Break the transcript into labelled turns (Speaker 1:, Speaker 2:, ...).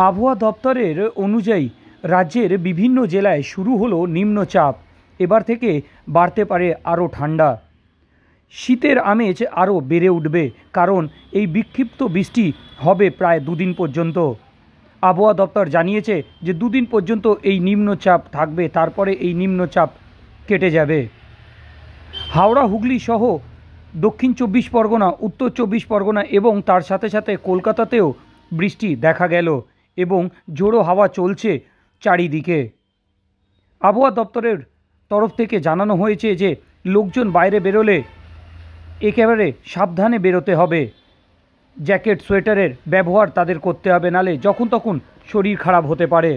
Speaker 1: আবহাওয়া দপ্তরের অনুযায়ী রাজ্যের বিভিন্ন জেলায় শুরু হলো নিম্নচাপ। এবার থেকে বাড়তে পারে আরও ঠান্ডা। শীতের আমেজ আরও বেড়ে উঠবে, কারণ এই বিক্ষিপ্ত বৃষ্টি হবে প্রায় দুদিন পর্যন্ত। আবহাওয়া দপ্তর জানিয়েছে যে দুদিন পর্যন্ত এই নিম্নচাপ থাকবে, তারপরে এই নিম্নচাপ কেটে যাবে। হাওড়া, হুগলি সহ দক্ষিণ চব্বিশ পরগনা, উত্তর চব্বিশ পরগনা এবং তার সাথে সাথে কলকাতাতেও বৃষ্টি দেখা গেল এবং ঝোড়ো হাওয়া চলছে চারিদিকে। আবহাওয়া দপ্তরের তরফ থেকে জানানো হয়েছে যে লোকজন বাইরে বেরোলে একেবারে সাবধানে বেরোতে হবে। জ্যাকেট, সোয়েটারের ব্যবহার তাদের করতে হবে, নালে যখন তখন শরীর খারাপ হতে পারে।